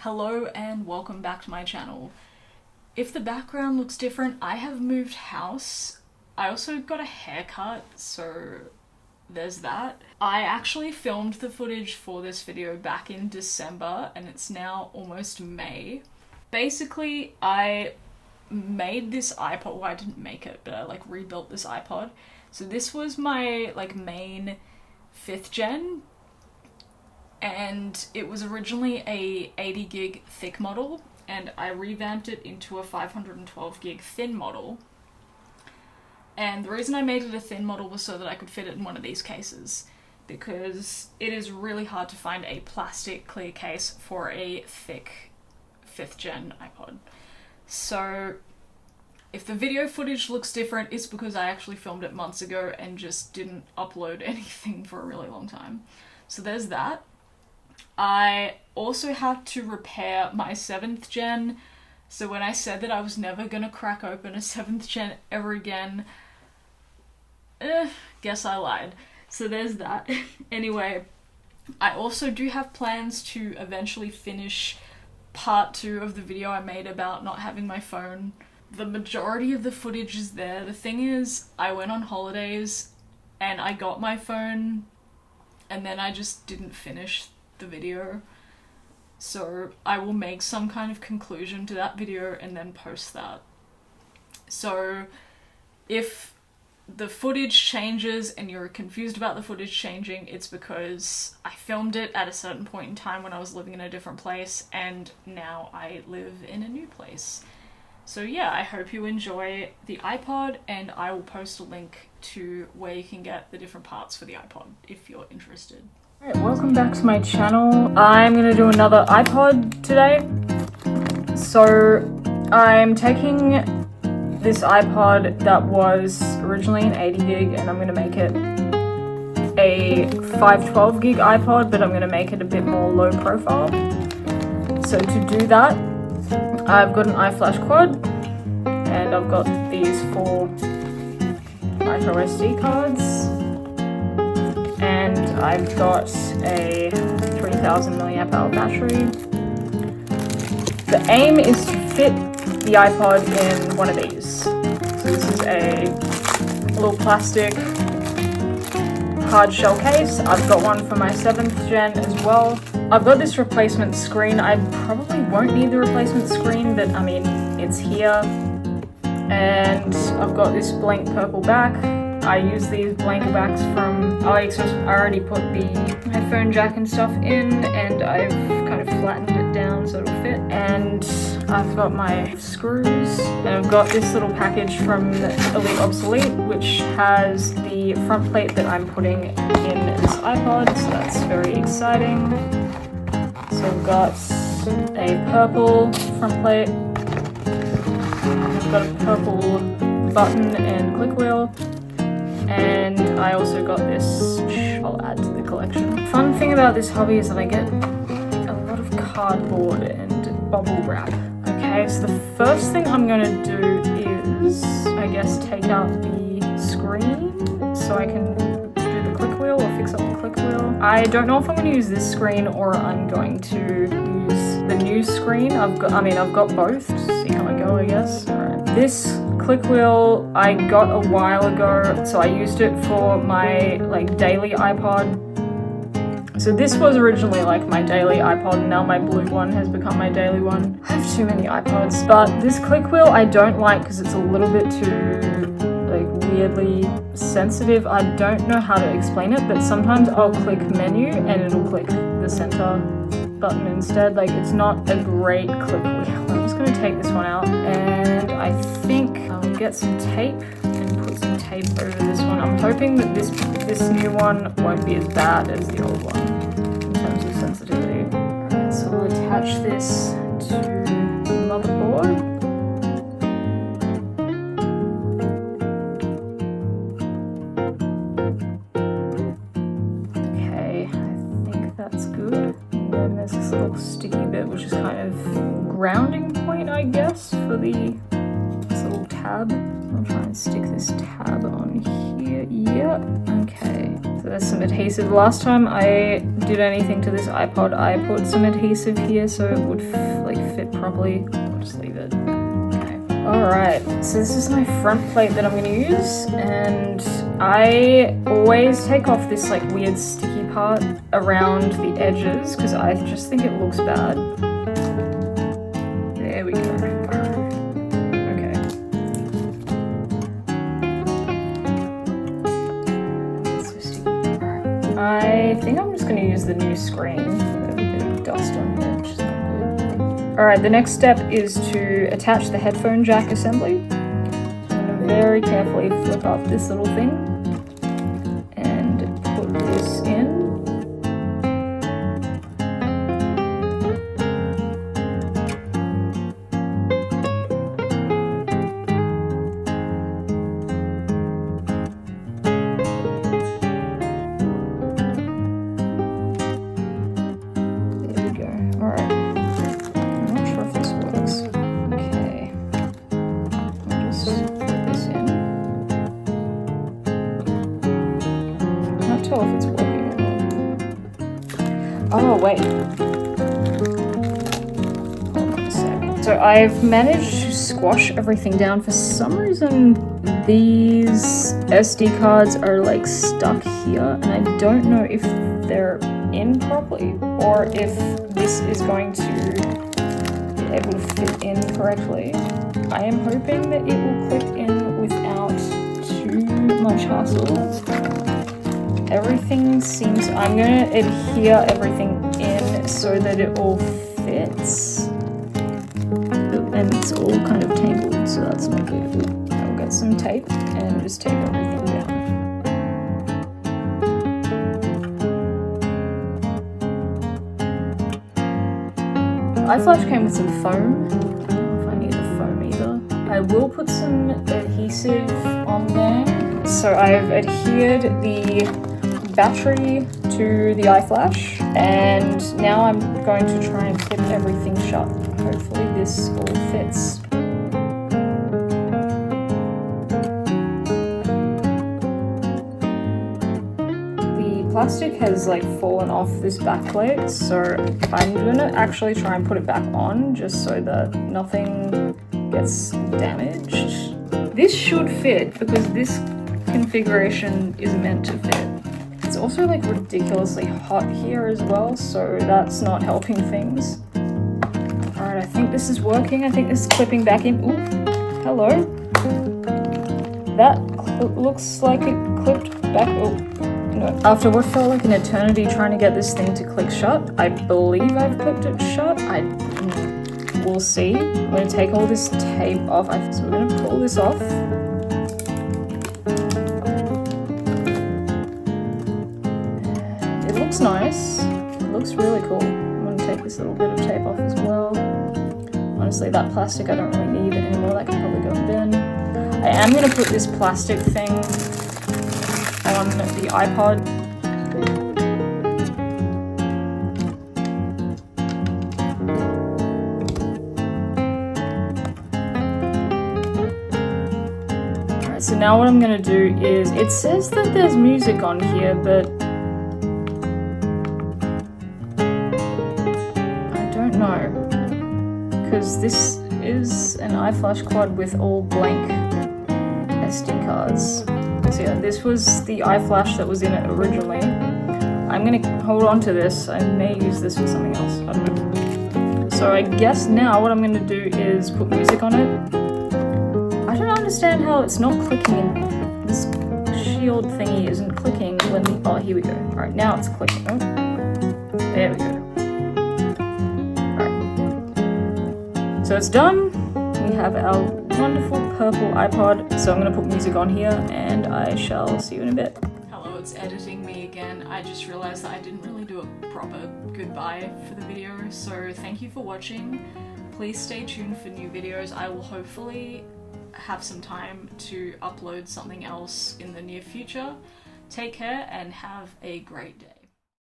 Hello and welcome back to my channel. If the background looks different, I have moved house. I also got a haircut, so there's that. I actually filmed the footage for this video back in December and it's now almost May. Basically, I made this iPod, well I didn't make it, but I rebuilt this iPod. So this was my main 5th gen. And it was originally a 80 gig thick model, and I revamped it into a 512 gig thin model. And the reason I made it a thin model was so that I could fit it in one of these cases, because it is really hard to find a plastic clear case for a thick 5th gen iPod. So if the video footage looks different, it's because I actually filmed it months ago and just didn't upload anything for a really long time. So there's that. I also had to repair my 7th gen, so when I said that I was never gonna crack open a 7th gen ever again, guess I lied. So there's that. Anyway, I also do have plans to eventually finish part 2 of the video I made about not having my phone. The majority of the footage is there. The thing is, I went on holidays and I got my phone and then I just didn't finish the video, so I will make some kind of conclusion to that video and then post that. So if the footage changes and you're confused about the footage changing, it's because I filmed it at a certain point in time when I was living in a different place and now I live in a new place. So yeah, I hope you enjoy the iPod, and I will post a link to where you can get the different parts for the iPod if you're interested. Alright, welcome back to my channel. I'm gonna do another iPod today. So I'm taking this iPod that was originally an 80 gig and I'm gonna make it a 512 gig iPod, but I'm gonna make it a bit more low profile. So to do that, I've got an iFlash quad and I've got these 4 micro SD cards. And I've got a 3000 milliamp hour battery. The aim is to fit the iPod in one of these. So this is a little plastic hard shell case. I've got one for my 7th gen as well. I've got this replacement screen. I probably won't need the replacement screen, but I mean, it's here. And I've got this blank purple back. I use these blank backs from AliExpress. I already put the headphone jack and stuff in, and I've kind of flattened it down so it'll fit. And I've got my screws, and I've got this little package from Elite Obsolete, which has the front plate that I'm putting in this iPod, so that's very exciting. So I've got a purple front plate, I've got a purple button and click wheel, and I also got this, which I'll add to the collection. Fun thing about this hobby is that I get a lot of cardboard and bubble wrap. Okay, so the first thing I'm gonna do is, I guess, take out the screen so I can do the click wheel or fix up the click wheel. I don't know if I'm gonna use this screen or I'm going to use the new screen. I've got both, to see how I go, I guess. Alright. This click wheel I got a while ago, so I used it for my daily iPod. So this was originally my daily iPod, and now my blue one has become my daily one. I have too many iPods, but this click wheel I don't like because it's a little bit too weirdly sensitive. I don't know how to explain it, but sometimes I'll click menu and it'll click the center button instead. It's not a great click wheel. I'm just gonna take this one out, and I think I'll get some tape and put some tape over this one. I'm hoping that this new one won't be as bad as the old one in terms of sensitivity. Alright, so I'll attach this to the motherboard. Okay, I think that's good. And then there's this little sticky bit, which is kind of grounding point, I guess, for this little tab. I'll try and stick this tab on here. Yep. Okay. So there's some adhesive. Last time I did anything to this iPod, I put some adhesive here so it would like fit properly. I'll just leave it. Okay. Alright, so this is my front plate that I'm going to use, and I always take off this like weird sticky part around the edges because I just think it looks bad. There we go. I think I'm just going to use the new screen. There's a bit of dust on here, which is not good. Alright, the next step is to attach the headphone jack assembly. So I'm going to very carefully flip up this little thing and put this in. If it's working or not. Oh wait. Hold on a sec. So I've managed to squash everything down. For some reason these SD cards are like stuck here and I don't know if they're in properly or if this is going to be able to fit in correctly. I am hoping that it will clip in without too much hassle. Everything seems, I'm going to adhere everything in so that it all fits. And it's all kind of tangled, so that's not good. I'll get some tape and just tape everything down. iFlash came with some foam. I don't know if I need the foam either. I will put some adhesive on there. So I've adhered the battery to the iFlash, and now I'm going to try and clip everything shut. Hopefully this all fits. The plastic has like fallen off this backplate, so I'm gonna actually try and put it back on just so that nothing gets damaged. This should fit because this configuration is meant to fit. It's also like ridiculously hot here as well, so that's not helping things. Alright, I think this is working. I think this is clipping back in. Ooh, hello. That looks like it clipped back. Oh, no. After what felt like an eternity trying to get this thing to click shut, I believe I've clipped it shut. We'll see. I'm going to take all this tape off. So we're going to pull this off. It looks nice. It looks really cool. I'm going to take this little bit of tape off as well. Honestly, that plastic I don't really need anymore. That can probably go in the bin. I am going to put this plastic thing on the iPod. So now what I'm going to do is, it says that there's music on here, but I don't know, because this is an iFlash quad with all blank SD cards. So yeah, this was the iFlash that was in it originally. I'm going to hold on to this. I may use this for something else. I don't know. So I guess now what I'm going to do is put music on it. I don't understand how it's not clicking. This shield thingy isn't clicking when the... Oh, here we go. Alright, now it's clicking. Oh, there we go. Alright. So it's done. We have our wonderful purple iPod. So I'm going to put music on here and I shall see you in a bit. Hello, it's editing me again. I just realized that I didn't really do a proper goodbye for the video. So thank you for watching. Please stay tuned for new videos. I will hopefully have some time to upload something else in the near future. Take care and have a great day.